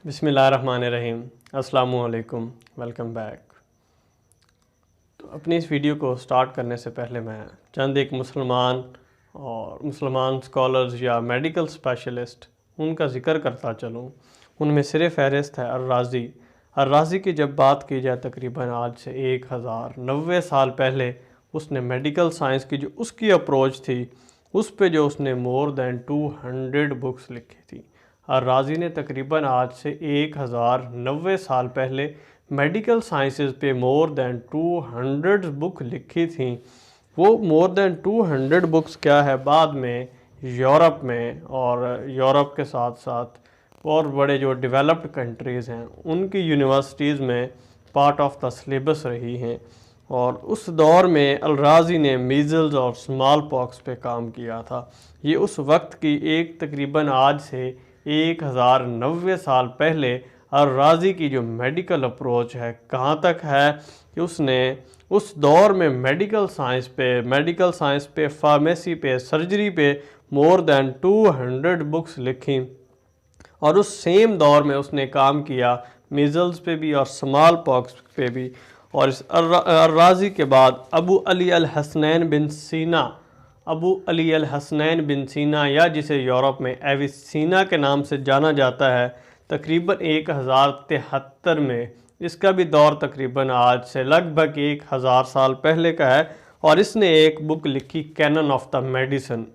बिस्मिल्लाहिर्रहमानिर्रहीम। अस्सलामुअलैकुम। Welcome back. तो अपनी इस वीडियो को स्टार्ट करने से पहले मैं चंद एक मुसलमान स्कॉलर्स या मेडिकल स्पेशलिस्ट उनका ज़िक्र करता चलूँ। उनमें सिर फहरिस्त है अर्राज़ी। अर्राज़ी की जब बात की जाए तकरीबन आज से 1090 साल पहले उसने मेडिकल साइंस की जो उसकी अप्रोच थी उस पे जो उसने मोर दैन 200 बुक्स लिखी थी। अर्राज़ी ने तकरीबन आज से 1090 साल पहले मेडिकल साइंसेस पे मोर दैन 200 बुक लिखी थी। वो मोर दैन 200 बुक्स क्या है, बाद में यूरोप में और यूरोप के साथ साथ और बड़े जो डेवलप्ड कंट्रीज़ हैं उनकी यूनिवर्सिटीज़ में पार्ट ऑफ द सिलेबस रही हैं। और उस दौर में अर्राज़ी ने मीज़ल्स और स्मॉल पॉक्स पे काम किया था। ये उस वक्त की एक तकरीबन आज से 1090 साल पहले अर्राज़ी की जो मेडिकल अप्रोच है कहाँ तक है कि उसने उस दौर में मेडिकल साइंस पे फार्मेसी पे सर्जरी पे मोर दैन 200 बुक्स लिखी। और उस सेम दौर में उसने काम किया मीज़ल्स पे भी और स्मॉल पॉक्स पे भी। और इस अर्राज़ी के बाद अबू अली अल हसनैन बिन सीना या जिसे यूरोप में एविसीना के नाम से जाना जाता है, तकरीबन 1073 में, इसका भी दौर तकरीबन आज से लगभग 1000 साल पहले का है। और इसने एक बुक लिखी कैनन ऑफ द मेडिसिन।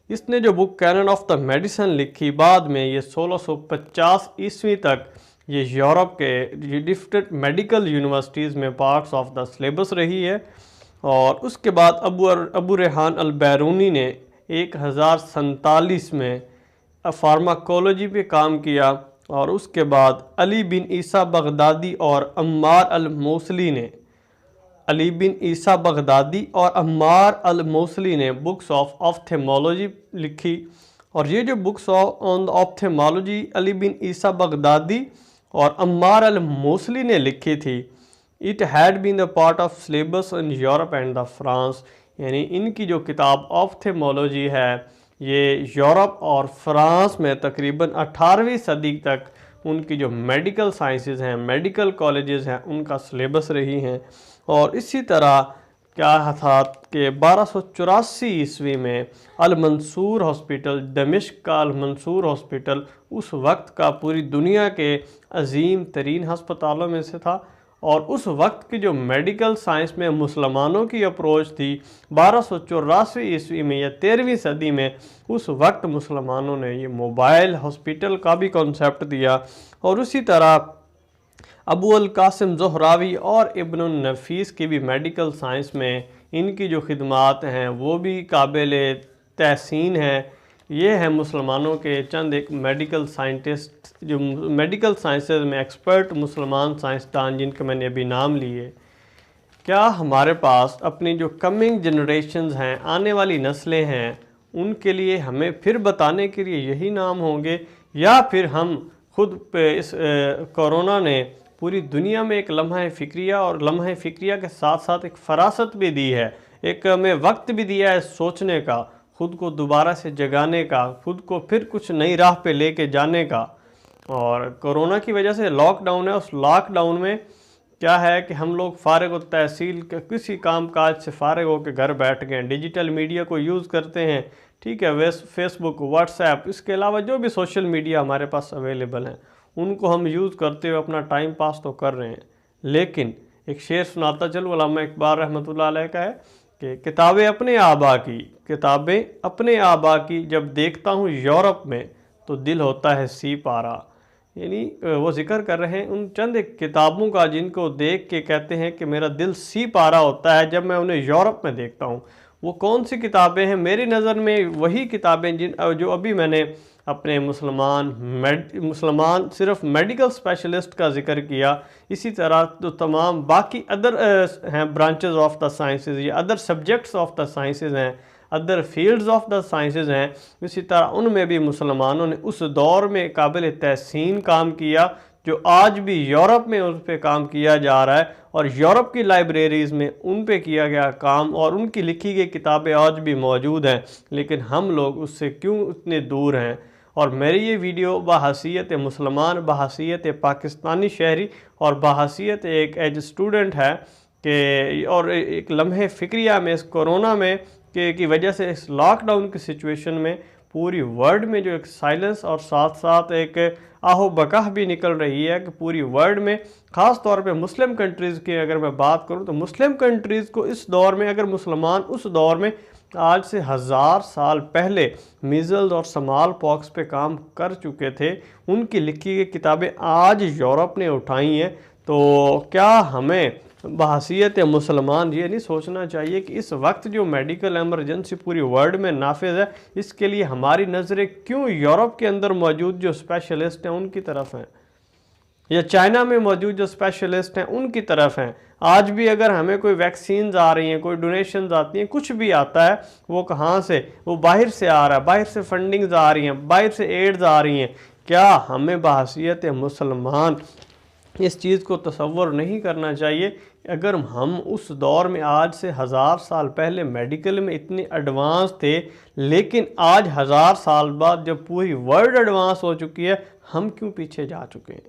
इसने जो book canon of the medicine लिखी, बाद में ये 1650 ईस्वी तक ये यूरोप के डिफरेंट मेडिकल यूनिवर्सिटीज़ में पार्ट्स ऑफ द सिलेबस रही है। और उसके बाद अबू रेहान अल बैरूनी ने 1047 में फार्माकोलॉजी पे काम किया। और उसके बाद अली बिन ईसा बगदादी और अम्मार अल मौसली ने बुक्स ऑफ ऑप्थेमोलॉजी लिखी। और ये जो books on ophthalmology Ali bin Isa Baghdadi और अम्मार अल मौसली ने लिखी थी, it had been the part of syllabus in Europe and the France. यानी इनकी जो किताब ऑप्थेमोलॉजी है ये यूरोप और फ्रांस में तकरीबन 18वीं सदी तक उनकी जो मेडिकल साइंसेस हैं, मेडिकल कॉलेजेस हैं, उनका सिलेबस रही हैं। और इसी तरह क्या था कि 1284 ईस्वी में अल मंसूर हॉस्पिटल, दमिश्क का अल मंसूर हॉस्पिटल उस वक्त का पूरी दुनिया के अजीम तरीन हस्पतालों में से था। और उस वक्त की जो मेडिकल साइंस में मुसलमानों की अप्रोच थी 1284 ईस्वी में या 13वीं सदी में, उस वक्त मुसलमानों ने ये मोबाइल हॉस्पिटल का भी कॉन्सेप्ट दिया। और उसी तरह अबू अल कासिम ज़ोहरावी और इब्न नफीस की भी मेडिकल साइंस में इनकी जो खिदमात हैं वो भी काबिल तहसीन हैं। ये हैं मुसलमानों के चंद एक मेडिकल साइंटिस्ट जो मेडिकल साइंसेज में एक्सपर्ट मुसलमान साइंसदान जिनके मैंने अभी नाम लिए। क्या हमारे पास अपनी जो कमिंग जनरेशन्स हैं, आने वाली नस्लें हैं, उनके लिए हमें फिर बताने के लिए यही नाम होंगे, या फिर हम खुद पे इस कोरोना ने पूरी दुनिया में एक लम्हा फ़िक्रिया और लम्हा फ़िक्रिया के साथ साथ एक फरासत भी दी है, एक हमें वक्त भी दिया है सोचने का, खुद को दोबारा से जगाने का, खुद को फिर कुछ नई राह पे लेके जाने का। और कोरोना की वजह से लॉकडाउन है, उस लॉकडाउन में क्या है कि हम लोग फ़ारिग तहसील के किसी काम काज से फ़ारिग होकर घर बैठ गए, डिजिटल मीडिया को यूज़ करते हैं, ठीक है, फेसबुक, व्हाट्सएप, इसके अलावा जो भी सोशल मीडिया हमारे पास अवेलेबल हैं उनको हम यूज़ करते हुए अपना टाइम पास तो कर रहे हैं। लेकिन एक शेर सुनाता चलूँ, अल्लामा इकबाल रहमतुल्लाह अलैह का है कि किताबें अपने आबा की जब देखता हूँ यूरोप में तो दिल होता है सी पारा। यानी वो जिक्र कर रहे हैं उन चंद एक किताबों का जिनको देख के कहते हैं कि मेरा दिल सी पारा होता है जब मैं उन्हें यूरोप में देखता हूँ। वो कौन सी किताबें हैं? मेरी नज़र में वही किताबें जो अभी मैंने अपने मुसलमान सिर्फ मेडिकल स्पेशलिस्ट का जिक्र किया, इसी तरह तो तमाम बाकी अदर हैं ब्रांचेस ऑफ द साइंसेज या other subjects of the sciences हैं, other fields of the sciences हैं, इसी तरह उनमें भी मुसलमानों ने उस दौर में काबिल तहसीन काम किया जो आज भी यूरोप में उस पर काम किया जा रहा है। और यूरोप की लाइब्रेरीज़ में उन पे किया गया काम और उनकी लिखी गई किताबें आज भी मौजूद हैं। लेकिन हम लोग उससे क्यों इतने दूर हैं? और मेरी ये वीडियो बहैसियत मुसलमान, बहैसियत पाकिस्तानी शहरी और बहैसियत एक एज स्टूडेंट है कि और एक लम्हे फ़िक्रिया में इस कोरोना में की वजह से, इस लॉकडाउन की सिचुएशन में पूरी वर्ल्ड में जो एक साइलेंस और साथ साथ एक आहो बकाह भी निकल रही है कि पूरी वर्ल्ड में, ख़ास तौर पे मुस्लिम कंट्रीज़ की अगर मैं बात करूं तो मुस्लिम कंट्रीज़ को इस दौर में, अगर मुसलमान उस दौर में आज से 1000 साल पहले मीज़ल्स और स्मॉल पॉक्स पे काम कर चुके थे, उनकी लिखी गई किताबें आज यूरोप ने उठाई हैं, तो क्या हमें बहैसियत मुसलमान ये नहीं सोचना चाहिए कि इस वक्त जो मेडिकल एमरजेंसी पूरी वर्ल्ड में नाफिज है, इसके लिए हमारी नज़रें क्यों यूरोप के अंदर मौजूद जो स्पेशलिस्ट हैं उनकी तरफ हैं, या चाइना में मौजूद जो स्पेशलिस्ट हैं उनकी तरफ हैं। आज भी अगर हमें कोई वैक्सीन आ रही हैं, कोई डोनेशन आती हैं, कुछ भी आता है, वो कहाँ से, वो बाहर से आ रहा है, बाहर से फंडिंग्स आ रही हैं, बाहर से एड्स आ रही हैं। क्या हमें बहैसियत मुसलमान इस चीज़ को तसव्वुर नहीं करना चाहिए? अगर हम उस दौर में आज से 1000 साल पहले मेडिकल में इतने एडवांस थे, लेकिन आज 1000 साल बाद जब पूरी वर्ल्ड एडवांस हो चुकी है, हम क्यों पीछे जा चुके हैं?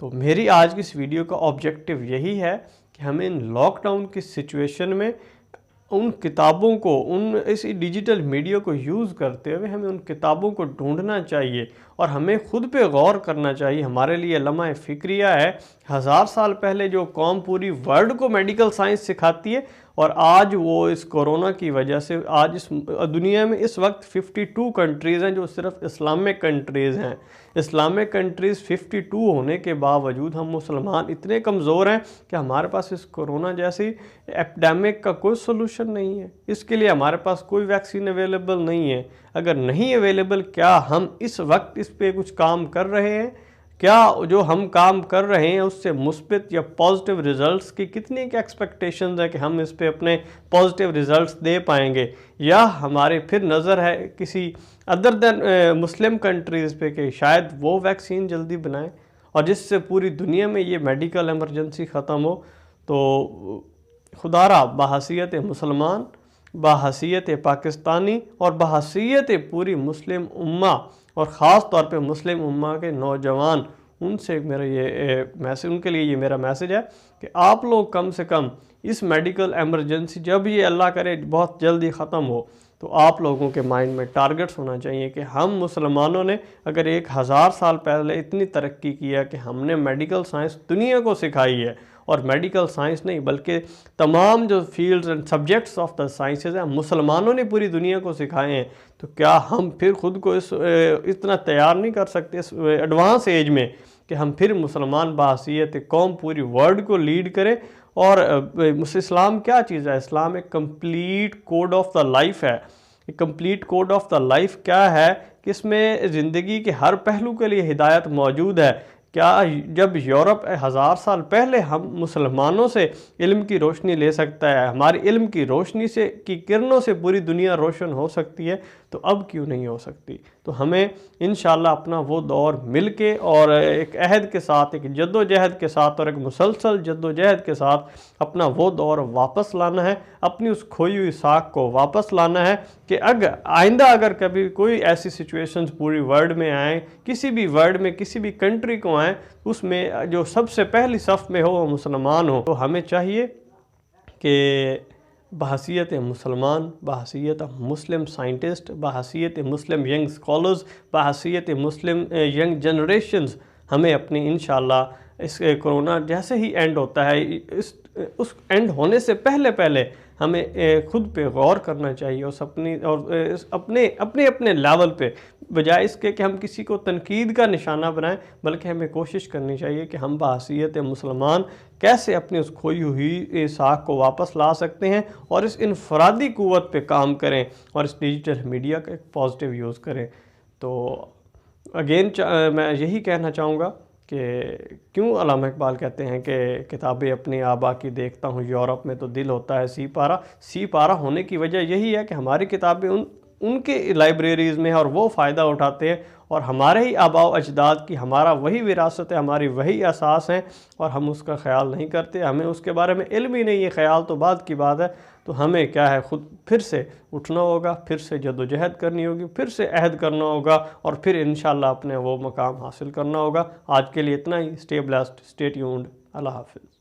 तो मेरी आज की इस वीडियो का ऑब्जेक्टिव यही है कि हमें इन लॉकडाउन की सिचुएशन में उन किताबों को, इस डिजिटल मीडिया को यूज़ करते हुए हमें उन किताबों को ढूंढना चाहिए और हमें ख़ुद पे गौर करना चाहिए। हमारे लिए लम्हा फ़िक्रिया है, 1000 साल पहले जो कौम पूरी वर्ल्ड को मेडिकल साइंस सिखाती है, और आज वो इस कोरोना की वजह से आज इस दुनिया में इस वक्त 52 कंट्रीज़ हैं जो सिर्फ इस्लामिक कंट्रीज़ हैं। इस्लामिक कंट्रीज़ 52 होने के बावजूद हम मुसलमान इतने कमज़ोर हैं कि हमारे पास इस कोरोना जैसी एपिडेमिक का कोई सोल्यूशन नहीं है। इसके लिए हमारे पास कोई वैक्सीन अवेलेबल नहीं है। अगर नहीं अवेलेबल, क्या हम इस वक्त इस पे कुछ काम कर रहे हैं? क्या जो हम काम कर रहे हैं उससे मुस्बित या पॉजिटिव रिज़ल्ट्स की कितनी एक्सपेक्टेशंस है कि हम इस पे अपने पॉजिटिव रिज़ल्ट्स दे पाएंगे, या हमारे फिर नज़र है किसी अदर देन मुस्लिम कंट्रीज़ पे कि शायद वो वैक्सीन जल्दी बनाएं और जिससे पूरी दुनिया में ये मेडिकल एमरजेंसी ख़त्म हो। तो खुदारा बहैसियत मुसलमान, बहैसियत पाकिस्तानी और बहैसियत पूरी मुस्लिम उम्मा और ख़ास तौर पे मुस्लिम उम्मा के नौजवान, उनसे मेरा ये मैसेज, उनके लिए ये मेरा मैसेज है कि आप लोग कम से कम इस मेडिकल एमरजेंसी जब ये अल्लाह करे बहुत जल्दी ख़त्म हो, तो आप लोगों के माइंड में टारगेट्स होना चाहिए कि हम मुसलमानों ने अगर 1000 साल पहले इतनी तरक्की किया कि हमने मेडिकल साइंस दुनिया को सिखाई है, और मेडिकल साइंस नहीं बल्कि तमाम जो fields and subjects of the sciences हैं मुसलमानों ने पूरी दुनिया को सिखाए हैं, तो क्या हम फिर ख़ुद को इतना तैयार नहीं कर सकते इस एडवांस एज में कि हम फिर मुसलमान बहैसियत कौम पूरी वर्ल्ड को लीड करें? और इस्लाम क्या चीज़ है? इस्लाम एक complete code of the life है। एक complete code of the life क्या है कि इसमें ज़िंदगी के हर पहलू के लिए हिदायत मौजूद है। क्या जब यूरोप 1000 साल पहले हम मुसलमानों से इल्म की रोशनी ले सकता है, हमारी इल्म की रोशनी से की किरणों से पूरी दुनिया रोशन हो सकती है, तो अब क्यों नहीं हो सकती? तो हमें इंशाअल्लाह अपना वो दौर मिल के और एक अहद के साथ, एक जद्दोजहद के साथ और एक मुसलसल जद्दोजहद के साथ अपना वो दौर वापस लाना है, अपनी उस खोई हुई साख को वापस लाना है कि आइंदा अगर कभी कोई ऐसी सिचुएशंस पूरी वर्ल्ड में आए, किसी भी वर्ल्ड में किसी भी कंट्री को आए, उसमें जो सबसे पहली सफ़ में हो वो मुसलमान हो। तो हमें चाहिए कि बहैसियत मुसलमान, बहैसियत मुस्लिम साइंटिस्ट, बहैसियत मुस्लिम यंग स्कॉलर्स, बहैसियत मुस्लिम यंग जनरेशन्स, हमें अपनी इंशाअल्लाह इस कोरोना जैसे ही एंड होता है, उस एंड होने से पहले पहले हमें खुद पे गौर करना चाहिए और अपने अपने लेवल पे, बजाय इसके कि हम किसी को तनकीद का निशाना बनाएं, बल्कि हमें कोशिश करनी चाहिए कि हम बहैसियत मुसलमान कैसे अपनी उस खोई हुई साख को वापस ला सकते हैं और इस इनफरादी क़ुव्वत पे काम करें और इस डिजिटल मीडिया का एक पॉजिटिव यूज़ करें। तो अगेन मैं यही कहना चाहूँगा कि क्यों अल्लामा इकबाल कहते हैं कि किताबें अपनी आबा की देखता हूँ, यूरोप में तो दिल होता है सी पारा होने की वजह यही है कि हमारी किताबें उनके लाइब्रेरीज़ में और वो फ़ायदा उठाते हैं और हमारे ही आबा व अजदाद की हमारा वही विरासत है, हमारी वही असास है और हम उसका ख्याल नहीं करते, हमें उसके बारे में इल्म ही नहीं है, ख्याल तो बात की बात है। तो हमें क्या है, ख़ुद फिर से उठना होगा, फिर से जद्दोजहद करनी होगी, फिर से अहद करना होगा और फिर इंशाअल्लाह अपने वो मकाम हासिल करना होगा। आज के लिए इतना ही। स्टे ब्लेस्ड, स्टे ट्यून्ड, अल्लाह हाफिज़।